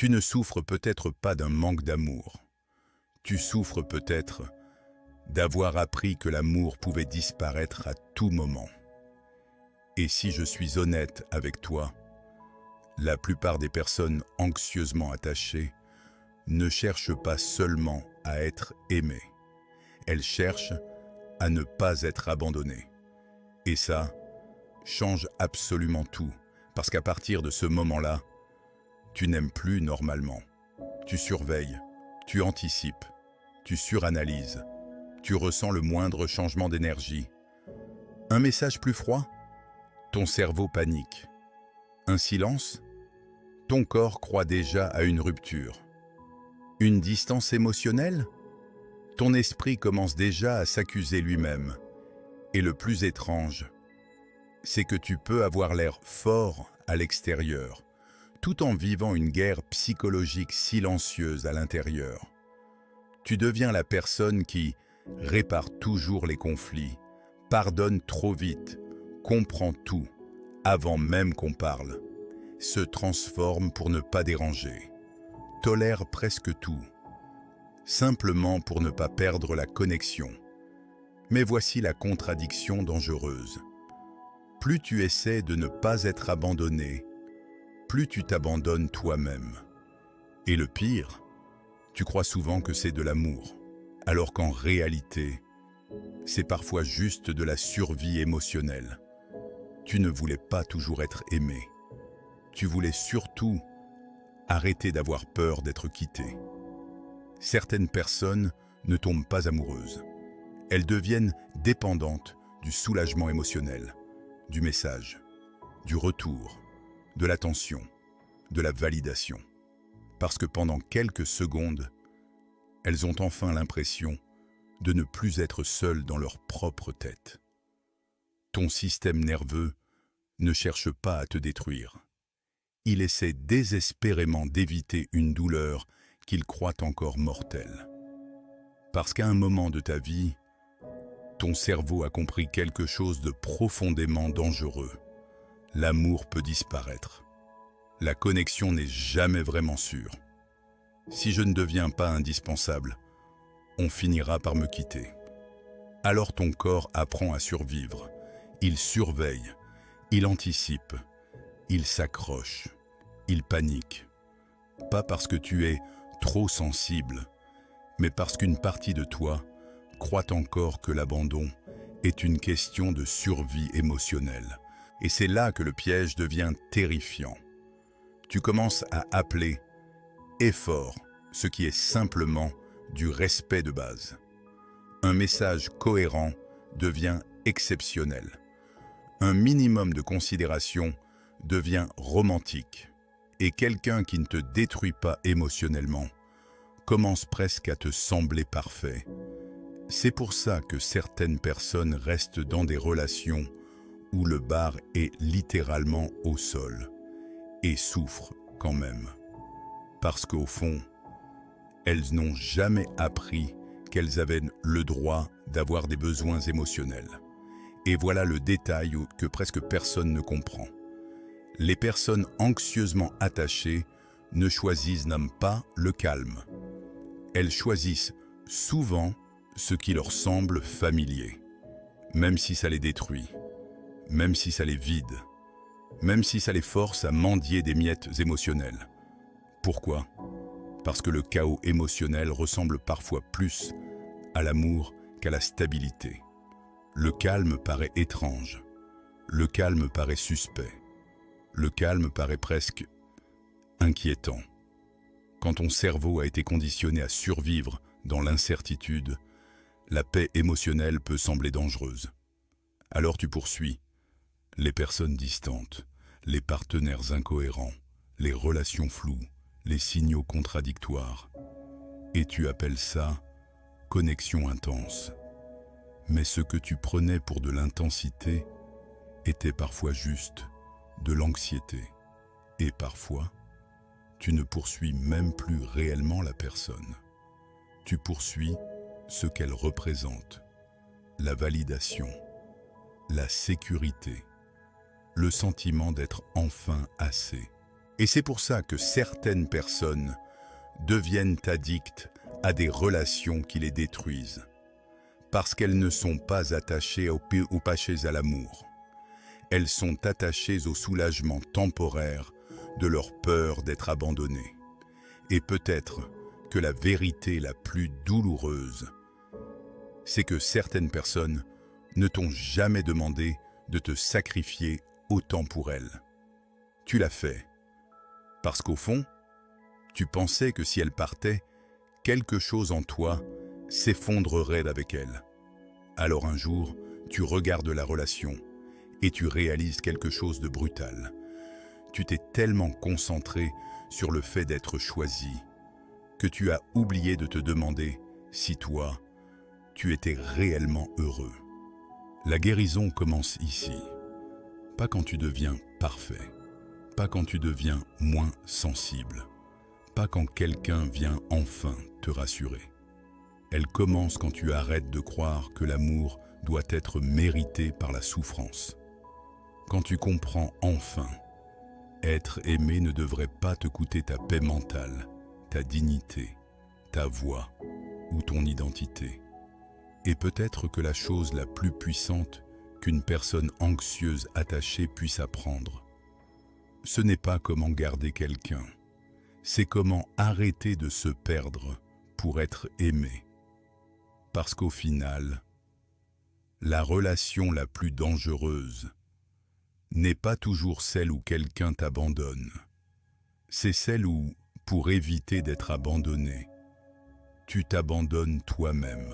Tu ne souffres peut-être pas d'un manque d'amour. Tu souffres peut-être d'avoir appris que l'amour pouvait disparaître à tout moment. Et si je suis honnête avec toi, la plupart des personnes anxieusement attachées ne cherchent pas seulement à être aimées. Elles cherchent à ne pas être abandonnées. Et ça change absolument tout, parce qu'à partir de ce moment-là, tu n'aimes plus normalement. Tu surveilles, tu anticipes, tu suranalyses, tu ressens le moindre changement d'énergie. Un message plus froid? Ton cerveau panique. Un silence? Ton corps croit déjà à une rupture. Une distance émotionnelle? Ton esprit commence déjà à s'accuser lui-même. Et le plus étrange, c'est que tu peux avoir l'air fort à l'extérieur, tout en vivant une guerre psychologique silencieuse à l'intérieur. Tu deviens la personne qui répare toujours les conflits, pardonne trop vite, comprend tout, avant même qu'on parle, se transforme pour ne pas déranger, tolère presque tout, simplement pour ne pas perdre la connexion. Mais voici la contradiction dangereuse. Plus tu essaies de ne pas être abandonné, plus tu t'abandonnes toi-même. Et le pire, tu crois souvent que c'est de l'amour, alors qu'en réalité, c'est parfois juste de la survie émotionnelle. Tu ne voulais pas toujours être aimé. Tu voulais surtout arrêter d'avoir peur d'être quitté. Certaines personnes ne tombent pas amoureuses. Elles deviennent dépendantes du soulagement émotionnel, du message, du retour, de l'attention, de la validation. Parce que pendant quelques secondes, elles ont enfin l'impression de ne plus être seules dans leur propre tête. Ton système nerveux ne cherche pas à te détruire. Il essaie désespérément d'éviter une douleur qu'il croit encore mortelle. Parce qu'à un moment de ta vie, ton cerveau a compris quelque chose de profondément dangereux. L'amour peut disparaître. La connexion n'est jamais vraiment sûre. Si je ne deviens pas indispensable, on finira par me quitter. Alors ton corps apprend à survivre. Il surveille, il anticipe, il s'accroche, il panique. Pas parce que tu es trop sensible, mais parce qu'une partie de toi croit encore que l'abandon est une question de survie émotionnelle. Et c'est là que le piège devient terrifiant. Tu commences à appeler effort ce qui est simplement du respect de base. Un message cohérent devient exceptionnel. Un minimum de considération devient romantique. Et quelqu'un qui ne te détruit pas émotionnellement commence presque à te sembler parfait. C'est pour ça que certaines personnes restent dans des relations où le bar est littéralement au sol et souffrent quand même. Parce qu'au fond, elles n'ont jamais appris qu'elles avaient le droit d'avoir des besoins émotionnels. Et voilà le détail que presque personne ne comprend. Les personnes anxieusement attachées ne choisissent même pas le calme. Elles choisissent souvent ce qui leur semble familier, même si ça les détruit, même si ça les vide, même si ça les force à mendier des miettes émotionnelles. Pourquoi ? Parce que le chaos émotionnel ressemble parfois plus à l'amour qu'à la stabilité. Le calme paraît étrange, le calme paraît suspect, le calme paraît presque inquiétant. Quand ton cerveau a été conditionné à survivre dans l'incertitude, la paix émotionnelle peut sembler dangereuse. Alors tu poursuis les personnes distantes, les partenaires incohérents, les relations floues, les signaux contradictoires. Et tu appelles ça connexion intense. Mais ce que tu prenais pour de l'intensité était parfois juste de l'anxiété. Et parfois, tu ne poursuis même plus réellement la personne. Tu poursuis ce qu'elle représente, la validation, la sécurité, le sentiment d'être enfin assez. Et c'est pour ça que certaines personnes deviennent addictes à des relations qui les détruisent, parce qu'elles ne sont pas attachées ou attachées à l'amour. Elles sont attachées au soulagement temporaire de leur peur d'être abandonnées. Et peut-être que la vérité la plus douloureuse, c'est que certaines personnes ne t'ont jamais demandé de te sacrifier autant pour elles. Tu l'as fait, parce qu'au fond, tu pensais que si elles partaient, quelque chose en toi s'effondrerait avec elles. Alors un jour, tu regardes la relation et tu réalises quelque chose de brutal. Tu t'es tellement concentré sur le fait d'être choisi que tu as oublié de te demander si toi, tu étais réellement heureux. La guérison commence ici, pas quand tu deviens parfait, pas quand tu deviens moins sensible, pas quand quelqu'un vient enfin te rassurer. Elle commence quand tu arrêtes de croire que l'amour doit être mérité par la souffrance. Quand tu comprends enfin, être aimé ne devrait pas te coûter ta paix mentale, ta dignité, ta voix ou ton identité. Et peut-être que la chose la plus puissante qu'une personne anxieuse attachée puisse apprendre, ce n'est pas comment garder quelqu'un, c'est comment arrêter de se perdre pour être aimé. Parce qu'au final, la relation la plus dangereuse n'est pas toujours celle où quelqu'un t'abandonne. C'est celle où, pour éviter d'être abandonné, tu t'abandonnes toi-même.